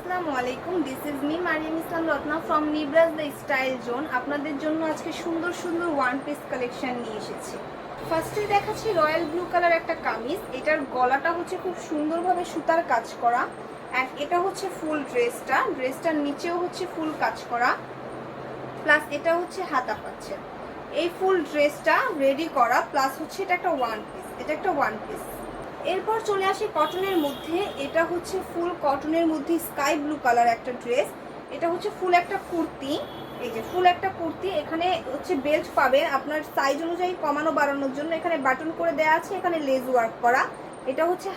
আসসালামু আলাইকুম, this is me Mariam Islam Ratna from Nibraj the style zone. আপনাদের জন্য আজকে সুন্দর সুন্দর ওয়ান পিস কালেকশন নিয়ে এসেছি। ফার্স্টে দেখাচ্ছি রয়্যাল ব্লু কালার একটা কামিজ। এটার গলাটা হচ্ছে খুব সুন্দরভাবে সুতার কাজ করা, অ্যান্ড এটা হচ্ছে ফুল ড্রেসটার নিচেও হচ্ছে ফুল কাজ করা, প্লাস এটা হচ্ছে হাতা পাচ্ছে। এই ফুল ড্রেসটা রেডি করা, প্লাস হচ্ছে এটা একটা ওয়ান পিস। এরপর চলে আসি কটনের মধ্যে। এটা হচ্ছে ফুল কটনের মধ্যে স্কাই ব্লু কালার একটা ড্রেস। এটা হচ্ছে ফুল একটা কুর্তি। এই যে ফুল একটা কুর্তি, এখানে হচ্ছে বেল্ট পাবেন আপনার সাইজ অনুযায়ী কমানো বাড়ানোর জন্য। এখানে বাটন করে দেওয়া আছে, এখানে লেস ওয়ার্ক করা। এটা হচ্ছে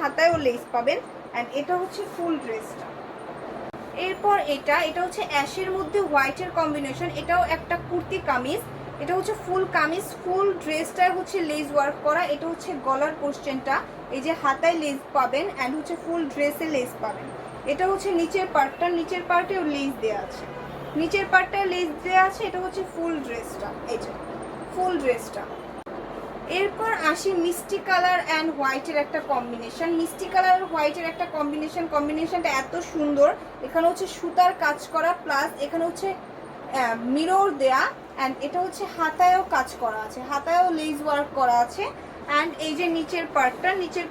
হাতায়ও লেস পাবেন, অ্যান্ড এটা হচ্ছে ফুল ড্রেসটা। এরপর এটা হচ্ছে অ্যাশের মধ্যে হোয়াইটের কম্বিনেশন। এটাও একটা কুর্তি কামিজ। এটা হচ্ছে ফুল কামিজ, ফুল ড্রেসটায় হচ্ছে লেস ওয়ার্ক করা। এটা হচ্ছে গলার পোর্শনটা, এই যে হাতায় লেস পাবেন, অ্যান্ড হচ্ছে ফুল ড্রেসে লেস পাবেন। এটা হচ্ছে নিচের পার্টেও লেস দেওয়া আছে, এটা হচ্ছে ফুল ড্রেসটা, এই যে ফুল ড্রেসটা। এরপর আসি মিষ্টি কালার অ্যান্ড হোয়াইটের একটা কম্বিনেশন। মিষ্টি কালার আর হোয়াইটের একটা কম্বিনেশনটা এত সুন্দর। এখানে হচ্ছে সুতার কাজ করা, প্লাস এখানে হচ্ছে মিরর দেয়া, অ্যান্ড এটা হচ্ছে হাতায়ও কাজ করা আছে, হাতায়ও লেস ওয়ার্ক করা আছে। অ্যান্ড এই যে নিচের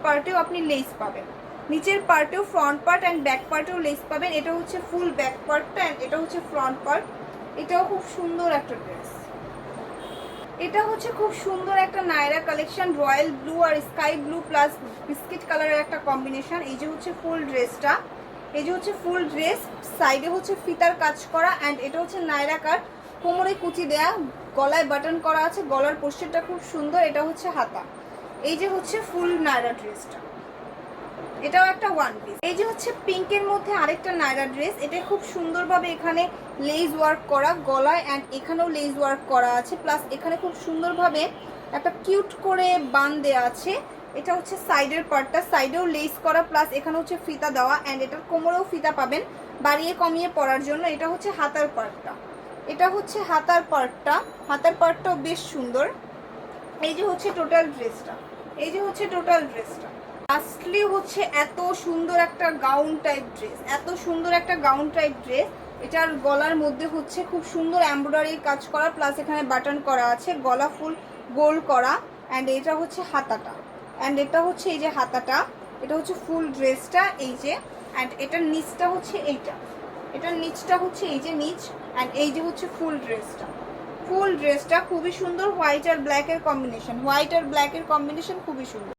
পার্টেও আপনি লেস পাবেন, নিচের পার্টেও ফ্রন্ট পার্ট অ্যান্ড ব্যাক পার্টেও লেস পাবেন। এটা হচ্ছে ফুল ব্যাক পার্টটা, অ্যান্ড এটা হচ্ছে ফ্রন্ট পার্ট। এটাও খুব সুন্দর একটা ড্রেস। এটা হচ্ছে খুব সুন্দর একটা নায়রা কালেকশন, রয়্যাল ব্লু আর স্কাই ব্লু প্লাস বিস্কিট কালারের একটা কম্বিনেশন। এই যে হচ্ছে ফুল ড্রেসটা, সাইডে হচ্ছে ফিতার কাজ করা, অ্যান্ড এটা হচ্ছে নায়রা কাট, কোমরে কুচি দেয়া, গলায় বাটন করা আছে, গলার পোস্টারটা খুব সুন্দর। এটা হচ্ছে হাতা। এই যে হচ্ছে ফুল নায়রা ড্রেসটা, এটাও একটা ওয়ান পিস। এই যে হচ্ছে পিঙ্কের মধ্যে আরেকটা নায়রা ড্রেস। এটা খুব সুন্দরভাবে এখানে লেস ওয়ার্ক করা গলায়, অ্যান্ড এখানেও লেস ওয়ার্ক করা আছে, প্লাস এখানে খুব সুন্দরভাবে একটা কিউট করে বান দেওয়া আছে। এটা হচ্ছে সাইডের পার্টটা, সাইডেও লেস করা, প্লাস এখানে হচ্ছে ফিতা দেওয়া, অ্যান্ড এটার কোমরেও ফিতা পাবেন বাড়িয়ে কমিয়ে পরার জন্য। এটা হচ্ছে হাতার পার্টটাও বেশ সুন্দর। এই যে হচ্ছে টোটাল ড্রেসটা, লাস্টলি হচ্ছে এত সুন্দর একটা গাউন টাইপ ড্রেস। এটার গলার মধ্যে হচ্ছে খুব সুন্দর এমব্রয়ডারির কাজ করা, প্লাস এখানে বাটন করা আছে, গলা ফুল গোল করা, অ্যান্ড এটা হচ্ছে হাতাটা, এটা হচ্ছে ফুল ড্রেসটা, এই যে। অ্যান্ড এটার নিচটা হচ্ছে এই যে নিচ, অ্যান্ড এই যে হচ্ছে ফুল ড্রেসটা খুবই সুন্দর। হোয়াইট আর ব্ল্যাকের কম্বিনেশন খুবই সুন্দর।